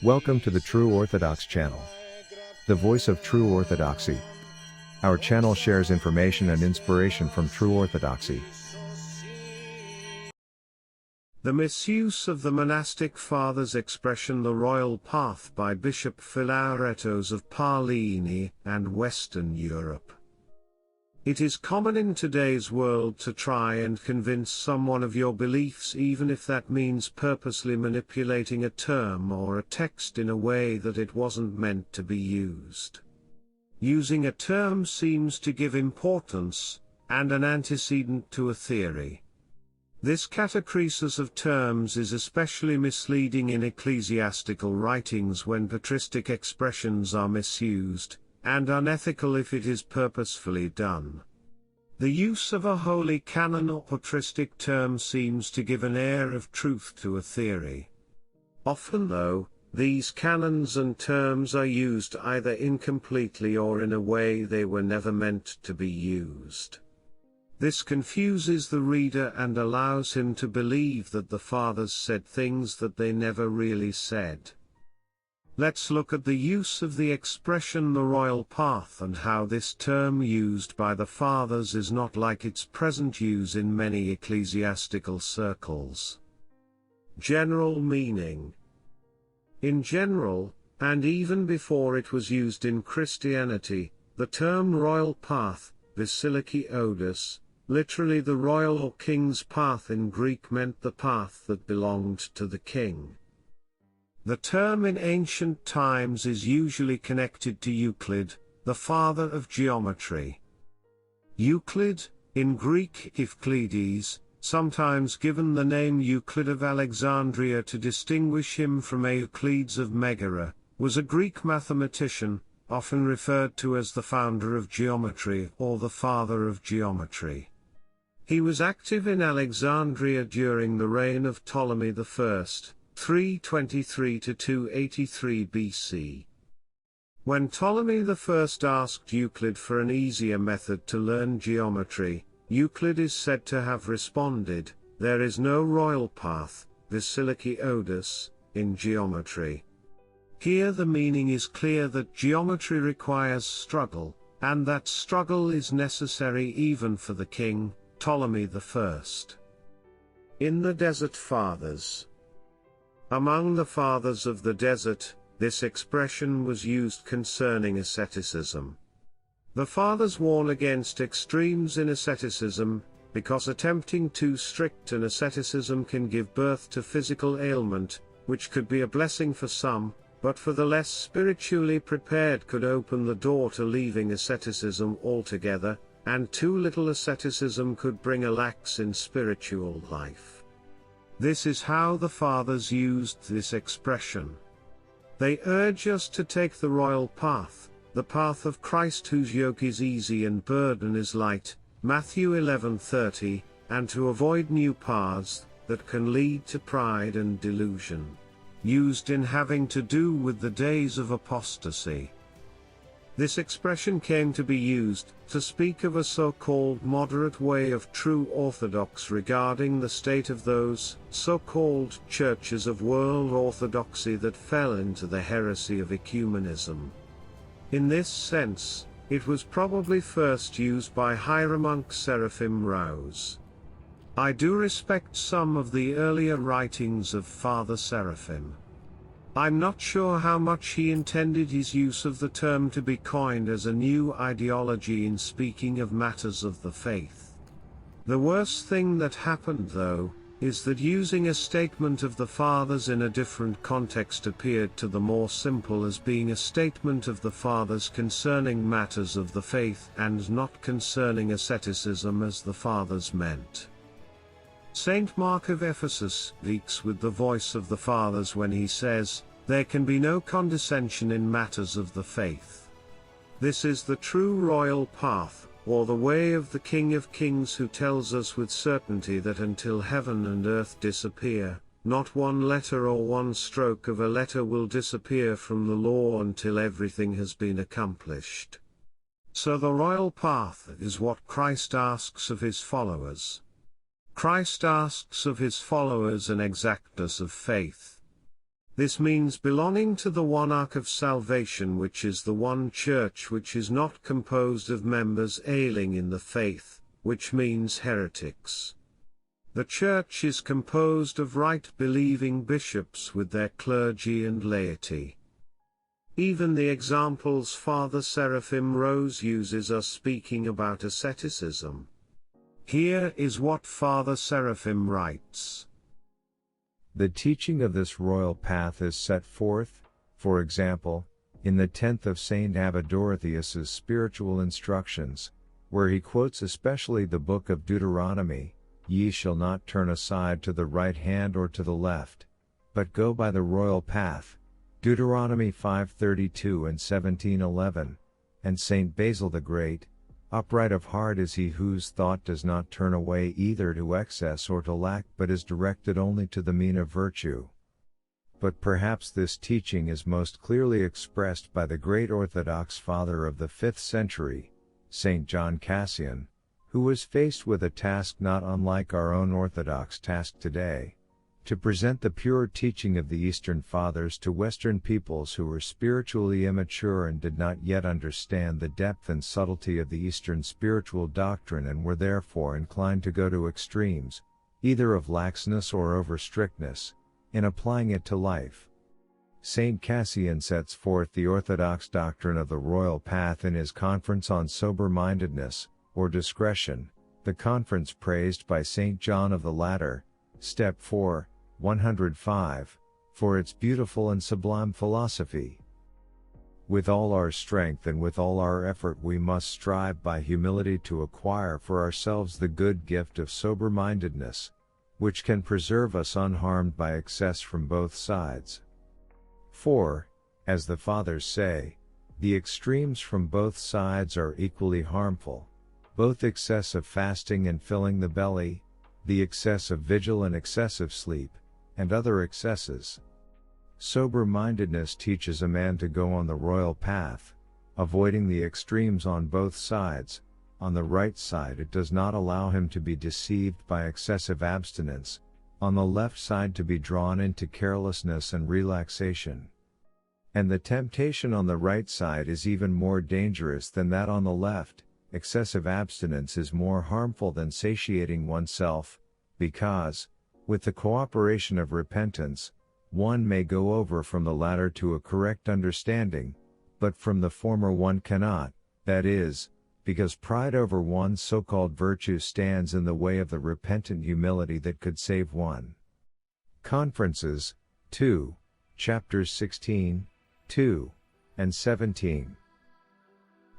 Welcome to the True Orthodox channel, the voice of true orthodoxy. Our channel shares information and inspiration from true orthodoxy. The misuse of the monastic fathers' expression "the royal path" by Bishop Philaretos of Paulini and Western Europe. It is common in today's world to try and convince someone of your beliefs, even if that means purposely manipulating a term or a text in a way that it wasn't meant to be used. Using a term seems to give importance and an antecedent to a theory. This catachresis of terms is especially misleading in ecclesiastical writings when patristic expressions are misused, and unethical if it is purposefully done. The use of a holy canon or patristic term seems to give an air of truth to a theory. Often though, these canons and terms are used either incompletely or in a way they were never meant to be used. This confuses the reader and allows him to believe that the fathers said things that they never really said. Let's look at the use of the expression "the royal path" and how this term used by the fathers is not like its present use in many ecclesiastical circles. General meaning. In general, and even before it was used in Christianity, the term royal path, Basiliki Odus, literally the royal or king's path in Greek, meant the path that belonged to the king. The term in ancient times is usually connected to Euclid, the father of geometry. Euclid, in Greek Euclides, sometimes given the name Euclid of Alexandria to distinguish him from Euclides of Megara, was a Greek mathematician, often referred to as the founder of geometry or the father of geometry. He was active in Alexandria during the reign of Ptolemy I, 323 to 283 BC. When Ptolemy I asked Euclid for an easier method to learn geometry, Euclid is said to have responded, "There is no royal path, Basiliki Odus, in geometry." Here the meaning is clear that geometry requires struggle, and that struggle is necessary even for the king, Ptolemy I. In the Desert Fathers. Among the fathers of the desert, this expression was used concerning asceticism. The fathers warn against extremes in asceticism, because attempting too strict an asceticism can give birth to physical ailment, which could be a blessing for some, but for the less spiritually prepared could open the door to leaving asceticism altogether, and too little asceticism could bring a lax in spiritual life. This is how the fathers used this expression. They urge us to take the royal path, the path of Christ whose yoke is easy and burden is light, Matthew 11:30, and to avoid new paths that can lead to pride and delusion, used in having to do with the days of apostasy. This expression came to be used to speak of a so-called moderate way of true orthodox regarding the state of those so-called churches of world orthodoxy that fell into the heresy of ecumenism. In this sense, it was probably first used by Hieromonk Seraphim Rouse. I do respect some of the earlier writings of Father Seraphim. I'm not sure how much he intended his use of the term to be coined as a new ideology in speaking of matters of the faith. The worst thing that happened, though, is that using a statement of the fathers in a different context appeared to the more simple as being a statement of the fathers concerning matters of the faith and not concerning asceticism as the fathers meant. Saint Mark of Ephesus speaks with the voice of the fathers when he says, "There can be no condescension in matters of the faith." This is the true royal path, or the way of the King of Kings, who tells us with certainty that until heaven and earth disappear, not one letter or one stroke of a letter will disappear from the law until everything has been accomplished. So the royal path is what Christ asks of his followers. Christ asks of his followers an exactness of faith. This means belonging to the one ark of salvation, which is the one church, which is not composed of members ailing in the faith, which means heretics. The church is composed of right-believing bishops with their clergy and laity. Even the examples Father Seraphim Rose uses are speaking about asceticism. Here is what Father Seraphim writes. The teaching of this royal path is set forth, for example, in the 10th of St. Abadorotheus's Spiritual Instructions, where he quotes especially the book of Deuteronomy, "Ye shall not turn aside to the right hand or to the left, but go by the royal path," Deuteronomy 5:32 and 17:11, and St. Basil the Great, "Upright of heart is he whose thought does not turn away either to excess or to lack, but is directed only to the mean of virtue." But perhaps this teaching is most clearly expressed by the great Orthodox father of the 5th century, St. John Cassian, who was faced with a task not unlike our own Orthodox task today, to present the pure teaching of the Eastern Fathers to Western peoples who were spiritually immature and did not yet understand the depth and subtlety of the Eastern spiritual doctrine and were therefore inclined to go to extremes, either of laxness or over-strictness, in applying it to life. St. Cassian sets forth the Orthodox doctrine of the royal path in his Conference on Sober-Mindedness, or Discretion, the conference praised by St. John of the Ladder, Step 4, 105, for its beautiful and sublime philosophy. With all our strength and with all our effort we must strive by humility to acquire for ourselves the good gift of sober-mindedness, which can preserve us unharmed by excess from both sides. For, as the Fathers say, the extremes from both sides are equally harmful, both excess of fasting and filling the belly, the excess of vigil and excessive sleep, and other excesses. Sober-mindedness teaches a man to go on the royal path, avoiding the extremes on both sides. On the right side it does not allow him to be deceived by excessive abstinence, on the left side to be drawn into carelessness and relaxation. And the temptation on the right side is even more dangerous than that on the left. Excessive abstinence is more harmful than satiating oneself, because, with the cooperation of repentance, one may go over from the latter to a correct understanding, but from the former one cannot, that is, because pride over one's so-called virtue stands in the way of the repentant humility that could save one. Conferences, 2, chapters 16, 2, and 17.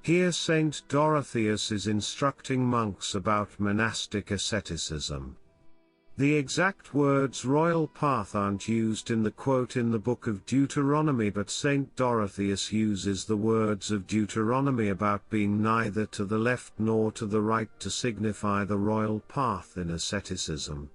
Here Saint Dorotheus is instructing monks about monastic asceticism. The exact words royal path aren't used in the quote in the book of Deuteronomy, but Saint Dorotheus uses the words of Deuteronomy about being neither to the left nor to the right to signify the royal path in asceticism.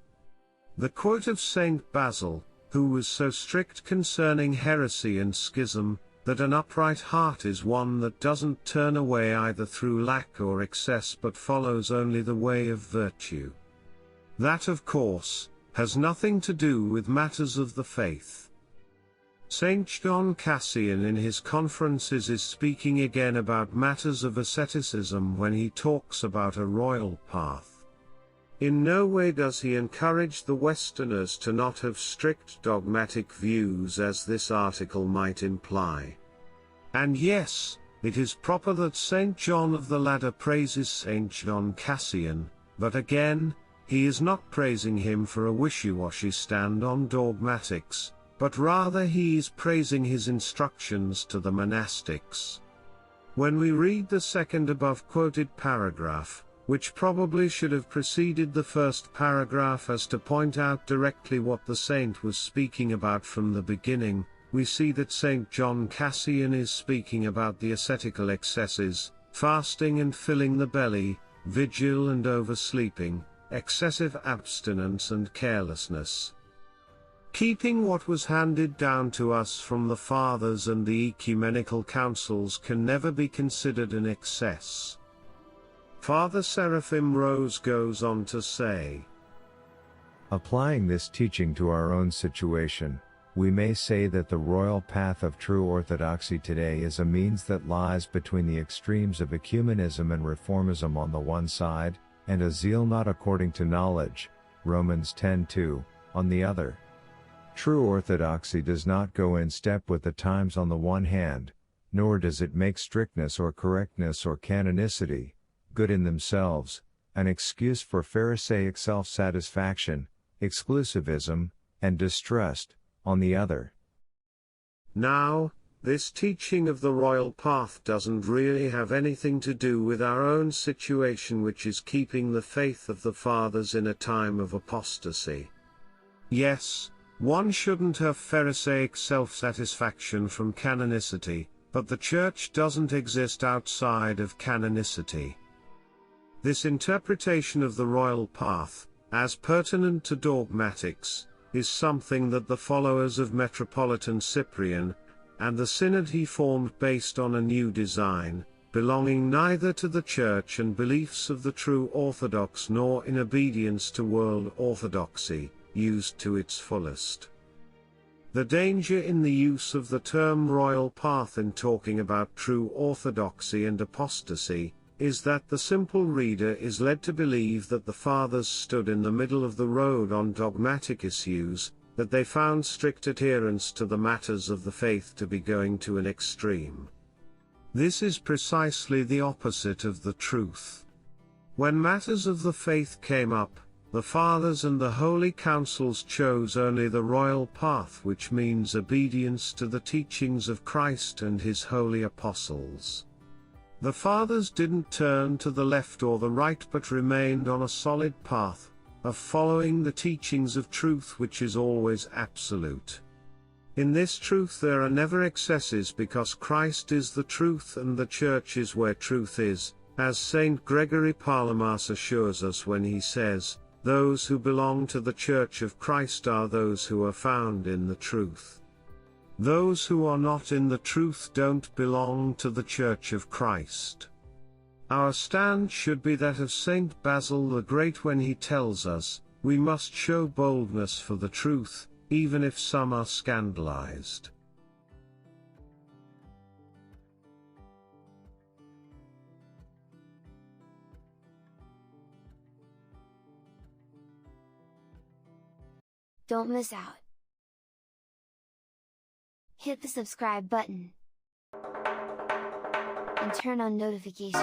The quote of Saint Basil, who was so strict concerning heresy and schism, that an upright heart is one that doesn't turn away either through lack or excess but follows only the way of virtue. That, of course, has nothing to do with matters of the faith. St. John Cassian in his conferences is speaking again about matters of asceticism when he talks about a royal path. In no way does he encourage the Westerners to not have strict dogmatic views as this article might imply. And yes, it is proper that St. John of the Ladder praises St. John Cassian, but again, he is not praising him for a wishy-washy stand on dogmatics, but rather he is praising his instructions to the monastics. When we read the second above quoted paragraph, which probably should have preceded the first paragraph as to point out directly what the saint was speaking about from the beginning, we see that St. John Cassian is speaking about the ascetical excesses, fasting and filling the belly, vigil and oversleeping, excessive abstinence and carelessness. Keeping what was handed down to us from the Fathers and the ecumenical councils can never be considered an excess. Father Seraphim Rose goes on to say, applying this teaching to our own situation, We may say that the royal path of true orthodoxy today is a means that lies between the extremes of ecumenism and reformism on the one side, and a zeal not according to knowledge, Romans 10:2, on the other. True orthodoxy does not go in step with the times on the one hand, nor does it make strictness or correctness or canonicity, good in themselves, an excuse for Pharisaic self-satisfaction, exclusivism, and distrust, on the other. Now, this teaching of the royal path doesn't really have anything to do with our own situation, which is keeping the faith of the fathers in a time of apostasy. Yes, one shouldn't have Pharisaic self-satisfaction from canonicity, but the Church doesn't exist outside of canonicity. This interpretation of the royal path, as pertinent to dogmatics, is something that the followers of Metropolitan Cyprian, and the synod he formed based on a new design, belonging neither to the Church and beliefs of the true Orthodox nor in obedience to world orthodoxy, used to its fullest. The danger in the use of the term royal path in talking about true orthodoxy and apostasy, is that the simple reader is led to believe that the fathers stood in the middle of the road on dogmatic issues, that they found strict adherence to the matters of the faith to be going to an extreme. This is precisely the opposite of the truth. When matters of the faith came up, the fathers and the holy councils chose only the royal path, which means obedience to the teachings of Christ and his holy apostles. The fathers didn't turn to the left or the right, but remained on a solid path of following the teachings of truth, which is always absolute. In this truth there are never excesses, because Christ is the truth and the Church is where truth is, as Saint Gregory Palamas assures us when he says, "Those who belong to the Church of Christ are those who are found in the truth. Those who are not in the truth don't belong to the Church of Christ." Our stand should be that of Saint Basil the Great when he tells us, we must show boldness for the truth, even if some are scandalized. Don't miss out. Hit the subscribe button and turn on notifications.